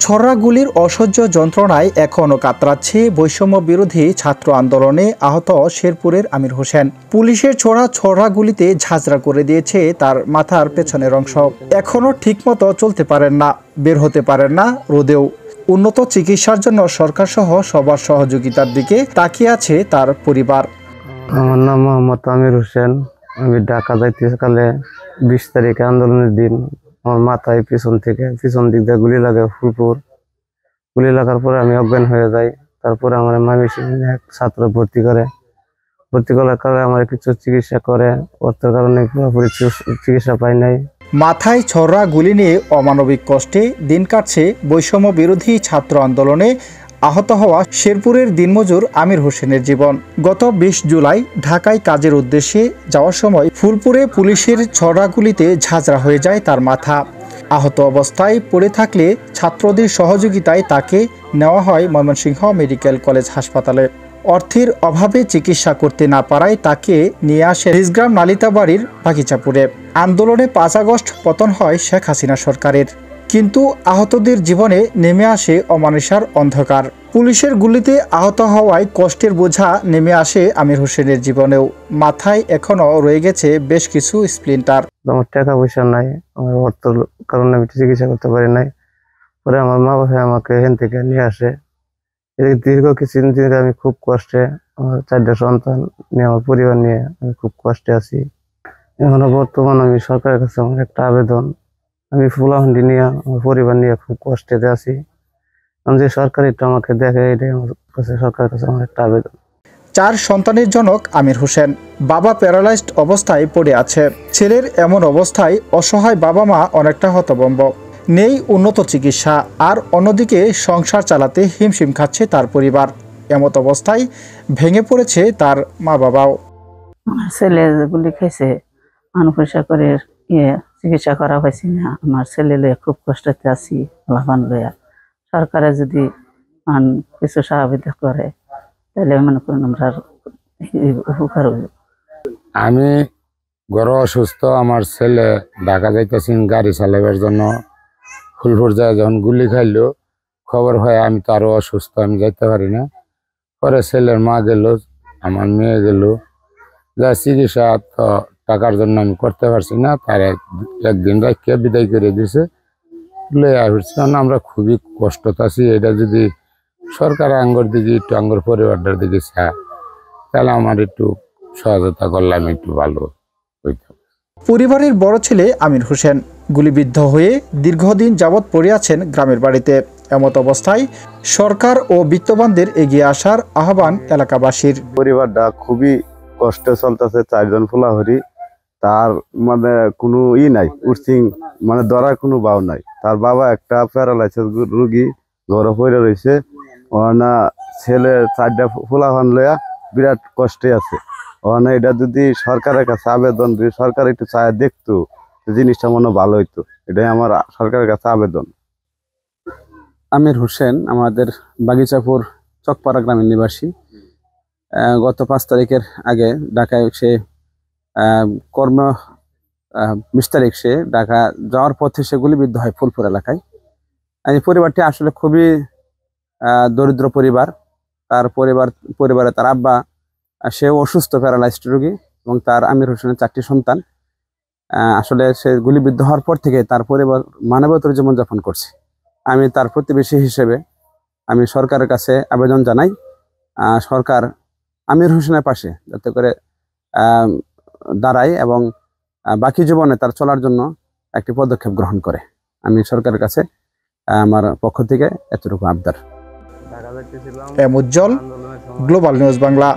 ছড়া গুলির অসহ্য যন্ত্রণায় এখনও কাতরাচ্ছে বৈষম্য বিরোধী ছাত্র আন্দোলনে আহত শেরপুরের আমির হোসেন। পুলিশের ছড়া গুলিতে ঝাঁঝরা করে দিয়েছে তার মাথার পেছনের অংশ। এখনও ঠিকমতো চলতে পারেন না, বের হতে পারেন না রোদেও। উন্নত চিকিৎসার জন্য সরকার সহ সবার সহযোগিতার দিকে তাকিয়ে আছে তার পরিবার। আমার নাম মোহাম্মদ আমির হোসেন। আমি ঢাকা যাইতেকালে 20 তারিখে আন্দোলনের দিন আমার মাথায় পিছন দিক দিয়ে গুলি লাগে, ফুলপুর। গুলি লাগার পরে আমি অজ্ঞান হয়ে যাই। তারপরে আমার ময়মনসিংহে এক ছাত্র ভর্তি করার কারণে আমার কিছু চিকিৎসা করে, অর্থের কারণে পুরোপুরি চিকিৎসা পাই নাই। মাথায় ছড়া গুলি নিয়ে অমানবিক কষ্টে দিন কাটছে বৈষম্য বিরোধী ছাত্র আন্দোলনে আহত হওয়া শেরপুরের দিনমজুর আমির হোসেনের জীবন। গত 20 জুলাই ঢাকায় কাজের উদ্দেশ্যে যাওয়ার সময় ফুলপুরে পুলিশের ছড়া গুলিতে ঝাঁঝরা হয়ে যায় তার মাথা। আহত অবস্থায় পড়ে থাকলে ছাত্রদের সহযোগিতায় তাকে নেওয়া হয় ময়মনসিংহ মেডিকেল কলেজ হাসপাতালে। অর্থের অভাবে চিকিৎসা করতে না পারায় তাকে নিয়ে আসে রিজগ্রাম নালিতাবাড়ির বাগিচাপুরে। আন্দোলনে 5 আগস্ট পতন হয় শেখ হাসিনা সরকারের, কিন্তু আহতদের জীবনে নেমে আসে অমানুষার অন্ধকার। পুলিশের গুলিতে আহত হওয়ায় কষ্টের বোঝা নেমে আসে আমির হোসেনের জীবনেও। মাথায় এখনো রয়ে গেছে বেশ কিছু স্প্লিন্টার। আমার টাকা পয়সা নাই, আমার অর্থের কারণে আমি চিকিৎসা করতে পারি নাই। পরে আমার মা বাবা আমাকে এখান থেকে নিয়ে আসে। দীর্ঘ কিছুদিন থেকে আমি খুব কষ্টে, আমার 4টা সন্তান নিয়ে, আমার পরিবার নিয়ে আমি খুব কষ্টে আছি। এখনো বর্তমান আমি সরকারের কাছে আমার একটা আবেদন, আমি ফুলাহান্ডি নিয়ে আমার পরিবার নিয়ে খুব কষ্টেতে আছি। যে সরকার একটু আমাকে দেখে, এটাই আমার কাছে সরকারের কাছে আমার একটা আবেদন। 4 সন্তানের জনক আমির হোসেন। বাবা প্যারালাইজড অবস্থায় পড়ে আছে। ছেলের এমন অবস্থায় অসহায় বাবা মা অনেকটা হতভম্ব। নেই উন্নত চিকিৎসা, আর অন্যদিকে সংসার চালাতে হিমশিম খাচ্ছে তার পরিবার। এমত অবস্থায় ভেঙে পড়েছে তার মা বাবাও। আমার ছেলে গুলি খেয়েছে, পয়সা করে চিকিৎসা করা হয়েছে না। আমার ছেলে লইয়া খুব কষ্টতে আছি। লাভান লইয়া সরকারে যদি কিছু সহযোগিতা করে তাহলে মনে করুন আমরা উপকার হইব। আমি বড় অসুস্থ, আমার ছেলে ঢাকা যাইতেছি গাড়ি চালাবার জন্য। ফুলপুর যায় যখন গুলি খাইলো, খবর হয় আমি তো আরো অসুস্থ, আমি যাইতে পারি না। পরে ছেলের মা গেল, আমার মেয়ে গেল, যা চিকিৎসা তো টাকার জন্য আমি করতে পারছি না। তার একদিন রাখিয়া বিদায় করে দিছে, লইয়া আসছি। আমরা খুবই কষ্ট আছি। এটা যদি সরকার আঙ্গর দিকে একটু, আঙ্গর পরিবারটার দিকে চায়, তাহলে আমার একটু সহায়তা করলে আমি একটু ভালো হইতাম। পরিবারের বড় ছেলে আমির হোসেন গুলিবিদ্ধ হয়ে দীর্ঘদিন যাবৎ পড়ে আছেন গ্রামের বাড়িতে। এমত অবস্থায় সরকার ও বিত্তবানদের এগিয়ে আসার আহ্বান এলাকাবাসীর। পরিবারটা খুবই কষ্টে চলতেছে। 4 জন ফুলাহরি, তার মানে কোনো নাই, উঠছিং মানে ধরার কোনো বাউ নাই। তার বাবা একটা প্যারালাইসিস রোগী, ঘরে পড়ে রয়েছে। ওনা ছেলে 4টা ফুলাহান লইয়া বিরাট কষ্টে আছে। ওখানে এটা যদি সরকারের কাছে আবেদন, যদি সরকার একটু চায় দেখতো, জিনিসটা মনে ভালো হইতো। এটাই আমার সরকারের কাছে আবেদন। আমির হোসেন আমাদের বাগিচাপুর চকপাড়া গ্রামের নিবাসী। গত 5 তারিখের আগে ঢাকায় সে কর্ম 20 তারিখ সে ঢাকা যাওয়ার পথে সে গুলিবিদ্ধ হয় ফুলপুর এলাকায়। এই পরিবারটি আসলে খুবই দরিদ্র পরিবার। তার পরিবারে তার আব্বা সে অসুস্থ, প্যারালাইজড রোগী, এবং তার আমির হোসেনের 4টি সন্তান। আসলে সে গুলিবিদ্ধ হওয়ার পর থেকে তার পরিবার মানবতার জীবনযাপন করছে। আমি তার প্রতিবেশী হিসেবে আমি সরকারের কাছে আবেদন জানাই, সরকার আমির হোসেনের পাশে যাতে করে দাঁড়ায় এবং বাকি জীবনে তার চলার জন্য একটি পদক্ষেপ গ্রহণ করে। আমি সরকারের কাছে আমার পক্ষ থেকে এতটুকু আবদার। উজ্জ্বল, গ্লোবাল নিউজ বাংলা।